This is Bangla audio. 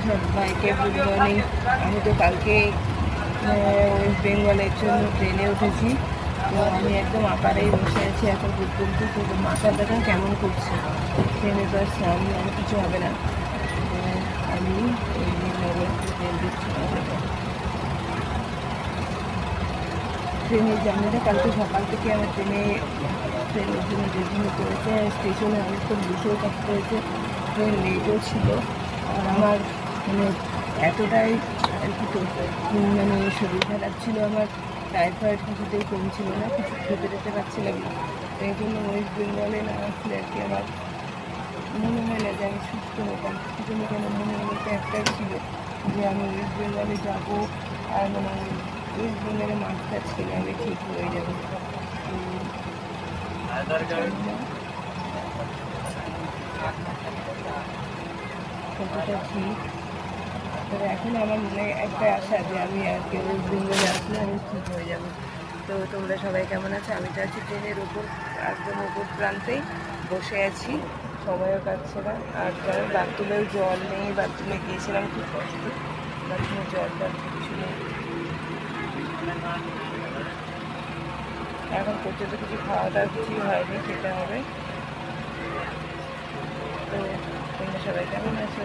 সবাইকে গুড মর্নিং। আমি তো কালকে ওয়েস্ট বেঙ্গলের জন্য ট্রেনে উঠেছি, তো আমি একদম আপারেই বসে আছি এখন পর্যন্ত। তো মাথা ব্যথা কেমন করছে, ট্রেনে তো আর স্নান আর কিছু হবে না। তো আমি এই ট্রেন দিচ্ছি। ট্রেনের জার্নিটা কালকে সকাল থেকে আমার ট্রেনের জন্য বিভিন্ন করেছে, স্টেশনে অনেকক্ষণ বসেও থাকতে হয়েছে, ট্রেন লেটও ছিল। আর আমার মানে এতটাই আর কি তো মানে শরীর খারাপ ছিল, আমার টাইফয়েড কিছুতেই কমছিল না, কিছু খেতে টেতে পারছিলাম না। এই জন্য ওয়েস্ট বেঙ্গলে না আসলে আর কি আমার মনে হয় না যে আমি সুস্থ হতাম। সেজন্য কেন মনের মধ্যে একটাই ছিল যে আমি ওয়েস্ট বেঙ্গলে যাবো, আর মানে ওয়েস্ট বেঙ্গলে মাছ টাছ খেলে আমি ঠিক হয়ে যাবো। কতটা ঠিক, তবে এখন আমার মনে একটা আশা যে আমি আর কি ওয়েস্ট বেঙ্গলে আসলে আমি ঠিক হয়ে যাব। তো তোমরা সবাই কেমন আছো? আমি তো আছি ট্রেনের ওপর, একদম ওপর প্রান্তেই বসে আছি, সময়ও কাটছে না। আর কারণ বাথরুমেও জল নেই, বাথরুমে গিয়েছিলাম খুব কষ্ট, বাথরুমে জলটা কিছু নেই। এখন পর্যন্ত কিছু খাওয়া দাওয়া কিছুই হয়নি, খেতে হবে। তো তোমরা সবাই কেমন আছো?